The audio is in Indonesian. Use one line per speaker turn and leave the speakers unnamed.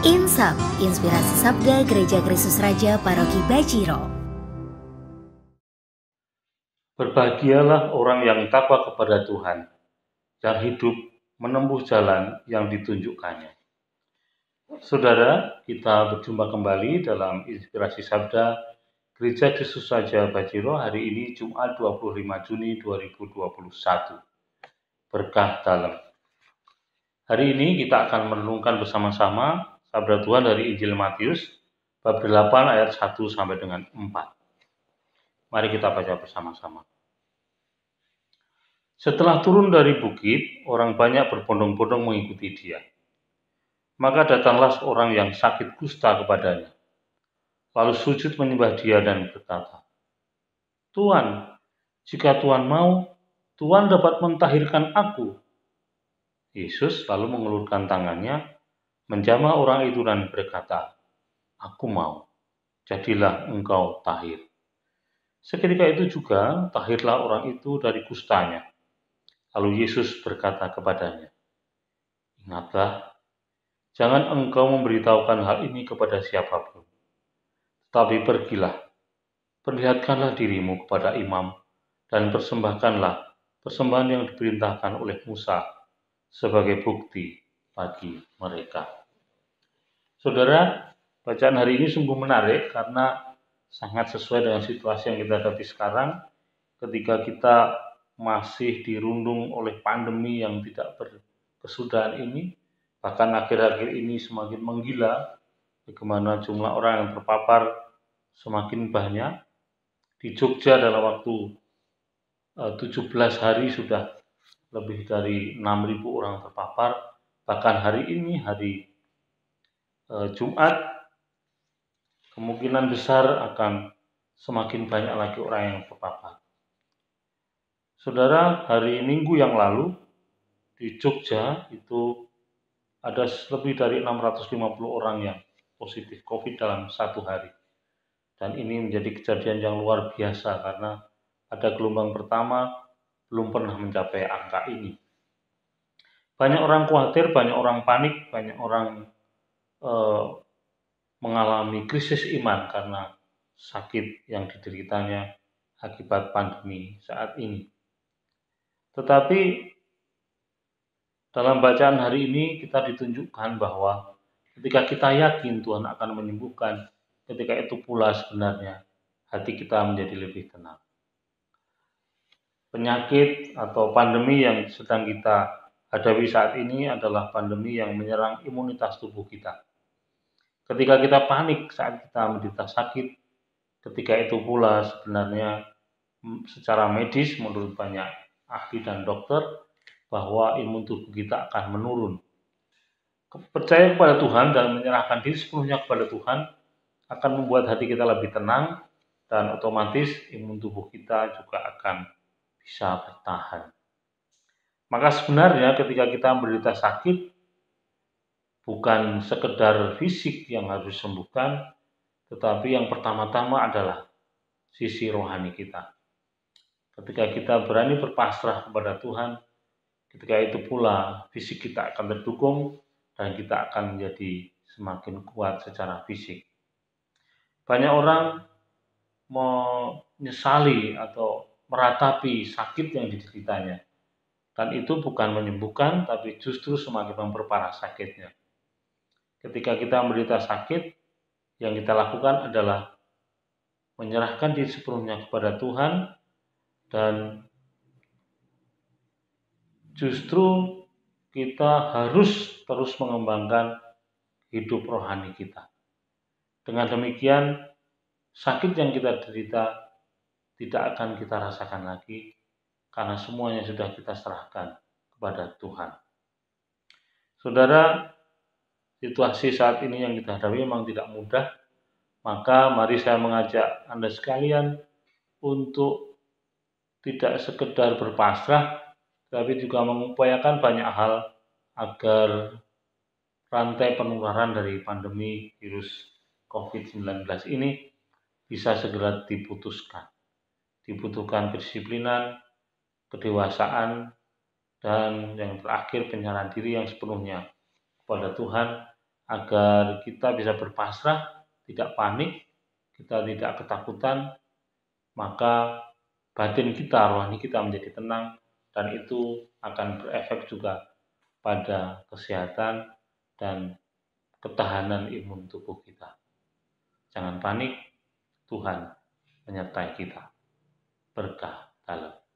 Insap, Inspirasi Sabda Gereja Kristus Raja Paroki Bajiro.
Berbahagialah orang yang takwa kepada Tuhan, yang hidup menempuh jalan yang ditunjukkannya. Saudara, kita berjumpa kembali dalam Inspirasi Sabda Gereja Kristus Raja Bajiro hari ini Jumat 25 Juni 2021. Berkah dalam. Hari ini kita akan merenungkan bersama-sama Sabda Tuhan dari Injil Matius bab 8 ayat 1 sampai dengan 4. Mari kita baca bersama-sama. Setelah turun dari bukit, orang banyak berbondong-bondong mengikuti dia. Maka datanglah seorang yang sakit kusta kepadanya. Lalu sujud menyembah dia dan berkata, "Tuan, jika Tuan mau, Tuan dapat mentahirkan aku." Yesus lalu mengulurkan tangannya, menjamah orang itu dan berkata, "Aku mau, jadilah engkau tahir." Seketika itu juga tahirlah orang itu dari kustanya. Lalu Yesus berkata kepadanya, "Ingatlah, jangan engkau memberitahukan hal ini kepada siapapun. Tetapi pergilah, perlihatkanlah dirimu kepada imam, dan persembahkanlah persembahan yang diperintahkan oleh Musa sebagai bukti bagi mereka." Saudara, bacaan hari ini sungguh menarik karena sangat sesuai dengan situasi yang kita hadapi sekarang ketika kita masih dirundung oleh pandemi yang tidak berkesudahan ini, bahkan akhir-akhir ini semakin menggila, bagaimana jumlah orang yang terpapar semakin banyak. Di Jogja dalam waktu 17 hari sudah lebih dari 6.000 orang terpapar, bahkan hari ini, hari Jumat, kemungkinan besar akan semakin banyak lagi orang yang terpapar. Saudara, hari Minggu yang lalu di Jogja itu ada lebih dari 650 orang yang positif COVID dalam satu hari. Dan ini menjadi kejadian yang luar biasa karena pada gelombang pertama belum pernah mencapai angka ini. Banyak orang khawatir, banyak orang panik, banyak orang mengalami krisis iman karena sakit yang dideritanya akibat pandemi saat ini. Tetapi dalam bacaan hari ini kita ditunjukkan bahwa ketika kita yakin Tuhan akan menyembuhkan, ketika itu pula sebenarnya hati kita menjadi lebih tenang. Penyakit atau pandemi yang sedang kita hadapi saat ini adalah pandemi yang menyerang imunitas tubuh kita. Ketika kita panik saat kita menderita sakit, ketika itu pula sebenarnya secara medis menurut banyak ahli dan dokter bahwa imun tubuh kita akan menurun. Percaya kepada Tuhan dan menyerahkan diri sepenuhnya kepada Tuhan akan membuat hati kita lebih tenang dan otomatis imun tubuh kita juga akan bisa bertahan. Maka sebenarnya ketika kita menderita sakit, bukan sekedar fisik yang harus disembuhkan, tetapi yang pertama-tama adalah sisi rohani kita. Ketika kita berani berpasrah kepada Tuhan, ketika itu pula fisik kita akan terdukung dan kita akan menjadi semakin kuat secara fisik. Banyak orang menyesali atau meratapi sakit yang dideritanya. Dan itu bukan menyembuhkan, tapi justru semakin memperparah sakitnya. Ketika kita menderita sakit, yang kita lakukan adalah menyerahkan diri sepenuhnya kepada Tuhan dan justru kita harus terus mengembangkan hidup rohani kita. Dengan demikian, sakit yang kita derita tidak akan kita rasakan lagi karena semuanya sudah kita serahkan kepada Tuhan. Saudara, situasi saat ini yang kita hadapi memang tidak mudah, maka mari saya mengajak Anda sekalian untuk tidak sekedar berpasrah, tapi juga mengupayakan banyak hal agar rantai penularan dari pandemi virus COVID-19 ini bisa segera diputuskan. Dibutuhkan kedisiplinan, kedewasaan, Dan yang terakhir, penyerahan diri yang sepenuhnya kepada Tuhan agar kita bisa berpasrah, tidak panik, kita tidak ketakutan, maka batin kita, rohani kita menjadi tenang, dan itu akan berefek juga pada kesehatan dan ketahanan imun tubuh kita. Jangan panik, Tuhan menyertai kita. Berkah dalam.